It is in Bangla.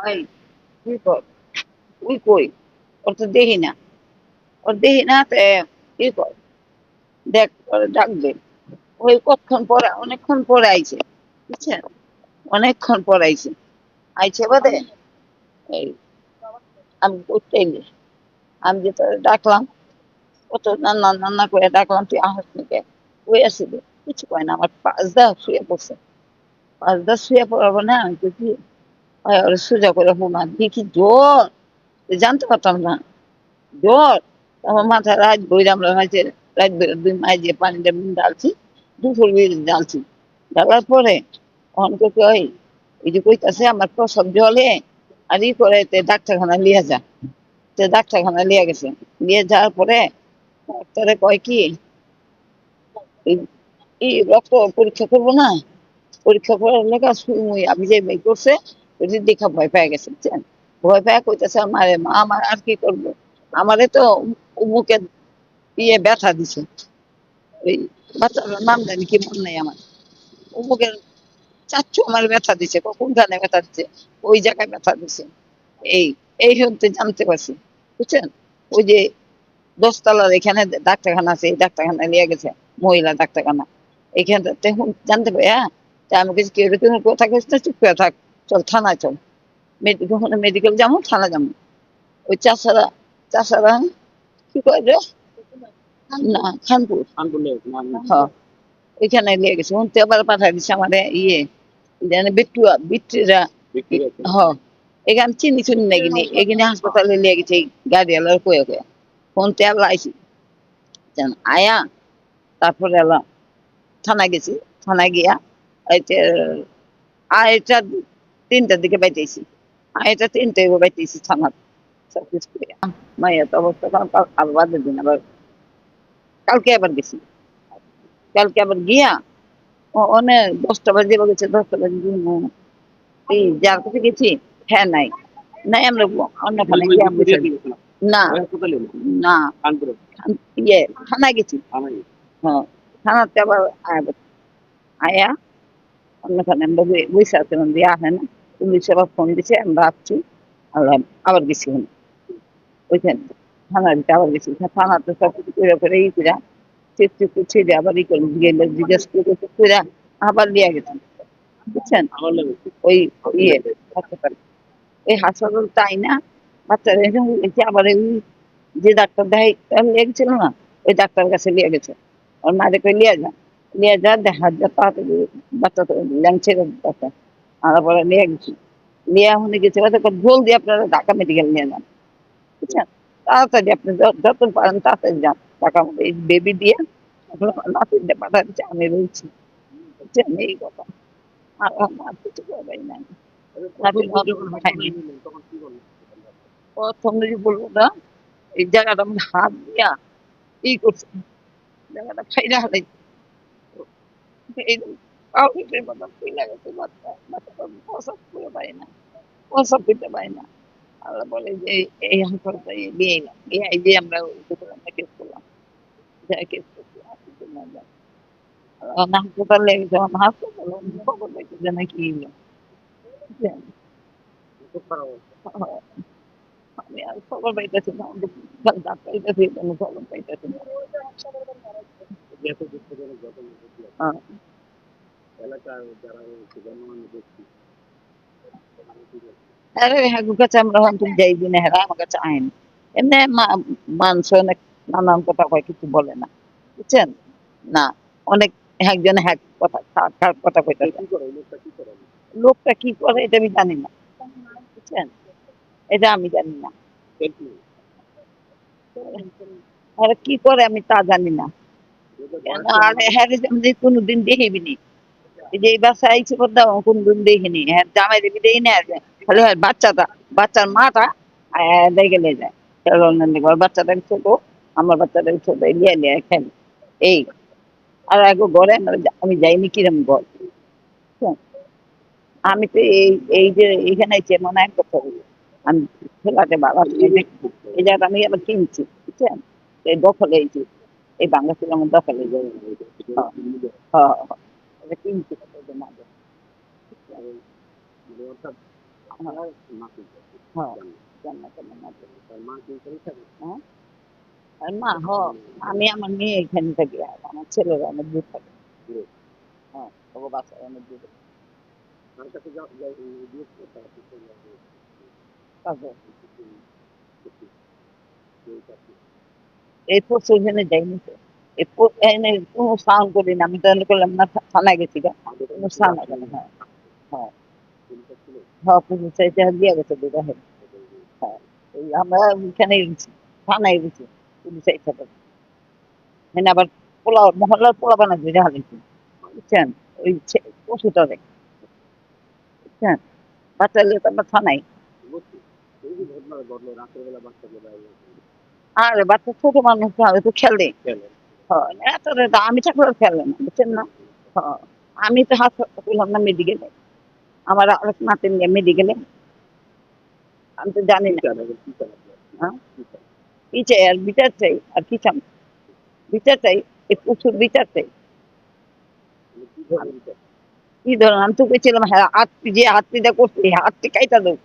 ওই কি কর তুই কই ওর তো দেখি না ওর দেখি না তে কি কর দেখ ওরে ডাক দে ওই কতক্ষণ পরে অনেকক্ষণ পরে আইছে বুঝছেন অনেকক্ষণ পরে আইছে আইছে বাদে এই আমি উঠতেই নি। আমি যে তোরে ডাকলাম কত নান্না নান্না করে ডাকলাম তুই আহস নিকে ওই আসিল কিছু কয় না আমার পাঁচদা শুয়ে পড়ছে পাঁচদা শুয়ে পড়াবো না আমি কি ওরে সোজা করে হোমা দেখি জ্বর জানতে পারতাম না জ্বর আমার মাথা রাত বই আমরা হয়েছে রাত দুই মাই যে পানিটা ঢালছি দুপুর বেড়ে ঢালছি ঢালার পরে অনকে কই এই যে কইতাছে আমার প্রসব জলে আর ই করে তে ডাক্তারখানা লিয়ে যা তে ডাক্তারখানা লিয়ে গেছে নিয়ে যাওয়ার পরে ডাক্তারে কয় কি এই এই রক্ত পরীক্ষা করবো না পরীক্ষা করার লেখা সুই আমি যে মেয়ে করছে ওই দেখা ভয় পেয়ে গেছে বুঝছেন ভয় পেয়ে কইতেছে আমারে মা আমার আর কি করবো আমারে তো মুখে ইয়ে ব্যথা দিছে ওই বাচ্চার নাম জানি কি মনে নাই আমার মুখের চাচ্ছু আমার ব্যথা দিছে কোনখানে ব্যথা দিছে ওই জায়গায় ব্যথা দিছে এই এই হতে জানতে পারছি বুঝছেন ওই যে দশতলার এখানে ডাক্তারখানা আছে এই ডাক্তারখানা নিয়ে গেছে মহিলা ডাক্তারখানা এখানে তখন জানতে পারি হ্যাঁ তা আমি কিছু কেউ তুমি কোথায় গেছিস না চুপ করে থাক চল থানায় চল মেডিকেল যাবো থানা যাবো ওই চাষারা চাষারা কি করে রে না খানপুর হ্যাঁ ওইখানে নিয়ে গেছে উনতে আবার পাঠাই দিচ্ছে আমাদের ইয়ে জানে বিট্টুয়া বিট্টুরা হ এখানে চিনি চিনি না গিনি এখানে হাসপাতালে নিয়ে গেছে গাড়ি এলার কয়ে কয়ে ফোন তে আবার আইসি জান আয়া তারপরে এলাম থানায় গেছি থানায় গিয়া এইতে আড়াইটা তিনটার দিকে বাইতেছি আড়াইটা তিনটে বাইতেছি থানা সব কিছু করে মাইয়া তো অবস্থা খারাপ, আবার বাদের দিন আবার কালকে আবার গেছি কালকে আবার গিয়া অনেক 10টা বাজে গেছে 10টা বাজে এই যার কাছে গেছি হ্যাঁ নাই নাই আমরা অন্যখানে গিয়ে আমরা না না ইয়ে থানায় গেছি হ্যাঁ থানাতে আবার আয়া অন্যখানে আমরা বসে আছিলাম দিয়ে আসে না পুলিশ আবার ফোন দিছে আমরা আসছি আবার আবার গেছি ওইখানে থানার দিকে আবার গেছি থানাতে সব কিছু করে করে ই করে চেষ্টা করছে যে আবার ই করে গেলে জিজ্ঞেস করে করে আবার লিয়ে গেছি বুঝছেন ওই ইয়ে হাসপাতাল এই হাসপাতাল তাই না বাচ্চারা এরকম হয়েছে আবার ওই যে ডাক্তার দেখাই লিয়ে গেছিল না ওই ডাক্তার কাছে লিয়ে গেছে ওর মাঝে করে লিয়ে যা দেখা যা তাড়াতাড়ি বাচ্চা তো ল্যাংছে বাচ্চা আমরা পরে নিয়ে গেছি নিয়ে মনে গেছে ভুল দিয়ে আপনারা ঢাকা মেডিকেল নিয়ে যান বুঝছেন তাড়াতাড়ি আপনি যত পারেন তাড়াতাড়ি যান টাকা মতো এই বেবি দিয়ে নাতিনটা পাঠা দিচ্ছে আমি রয়েছি বুঝছেন এই কথা আর আমার কিছু করাই নাই প্রথম যদি বলবো না এই জায়গাটা আমি হাত দিয়া ই করছি জায়গাটা খাইরা হারাই এই পাউরুটির মতো ফুইলা গেছে বাচ্চাটা প্রসব করে পারি না প্রসব করতে পারি না আল্লাহ বলে যে এই হাসপাতালে বিয়ে না বিয়ে এই যে আমরা আমরা কেস করলাম যা কেস করছি হাসপাতালে যখন হাসপাতালে খবর পাইছে যে নাকি বুঝছেন? আমি আর খবর পাইতেছি না ডাক্তারের কাছে কোনো খবর পাইতেছি না হ্যাঁ, আরে হাগু কাছে আমরা হন্তুক যাই দিনে হেরা আমার কাছে আইন এমনি মানুষ অনেক নানান কথা কয় কিছু বলে না বুঝছেন না অনেক একজন হ্যাক কথা খারাপ কথা কইতে লোকটা কি করে এটা আমি জানি না বুঝছেন এটা আমি জানি না আর কি করে আমি তা জানি না কেন আর হ্যাঁ আমি কোনোদিন দেখিবিনি এই যে এই বাচ্চা আইছে পদ্মা কোনদিন দেখিনি হ্যাঁ জামাই দেবী দেখি না খালি হয় বাচ্চাটা বাচ্চার মাটা দেখে নিয়ে যায় বাচ্চাটা ছোট আমার বাচ্চাটা ছোট লিয়ে লিয়ে খেলে এই আর আগে ঘরে আমি যাইনি কিরম ঘর বুঝছেন? আমি তো এই যে এখানে এসে মনে হয় কথা বলি আমি ছেলাতে বাবা এই জায়গাটা আমি আবার কিনছি বুঝছেন এই দখলে এই যে এই বাংলাদেশের আমার দখলে যাই হ্যাঁ হ্যাঁ হ্যাঁ। এটা কিনছি কত যে না আপনার মাকে হ্যাঁ জানেন। জান্নাতের নামাজে। তার মা কি এখানে থাকে? হ্যাঁ আর মা আমি আমার মেয়ে এখানে থাকি আর আমার ছেলেরা অনেক দূর থাকে। দূরে। হ্যাঁ ওগো বাসা অনেক দূরে তার কাছে গিয়েছিল তার পিছনে কাজে কেউ কাছে এই পরশু দিনে যাইনি তো এনে কোনো সাউন্ড করি না আমি তো এনে করলাম না থানায় গেছি গা আমাদের কোনো কিন্তু সাউন্ড আপনি করে হ্যাঁ হ্যাঁ চিন্তা ছিল হ্যাঁ পুলিশ চাইতে দিয়ে গেছে দুটো হ্যাঁ হ্যাঁ এই আমরা ওইখানে গেছি থানায় গেছি পুলিশ চাইতে মানে আবার পোলা মহল্লার পোলা বানা দিয়ে হারাইছি বুঝছেন ওই পশুটারে বুঝছেন বাচ্চালে তো আমরা থানায় বুঝছি এই যে ঘটনা ঘটলো রাতের বেলা বাচ্চাকে বাইরে আর বাচ্চা ছোট মানুষ তো খেলে গেলেন হ্যাঁ এত রাত আমি থাকলেও খেলে না বুঝছেন না হ্যাঁ আমি তো হাত তুললাম না মেডিকেলে আমার আরেক নাতিন নিয়ে মেডিকেলে আমি তো জানি কি না চান এখন কি চান আপনার হ্যাঁ কি চান কি চাই আর বিচার চাই আর কি চাই বিচার চাই এই প্রচুর বিচার চাই মানে কি ধরনের বিচার কি ধরেন আমি তো গেছিলাম হ্যাঁ যে হাতটিটা করছি হাতটি কাইটা দেবো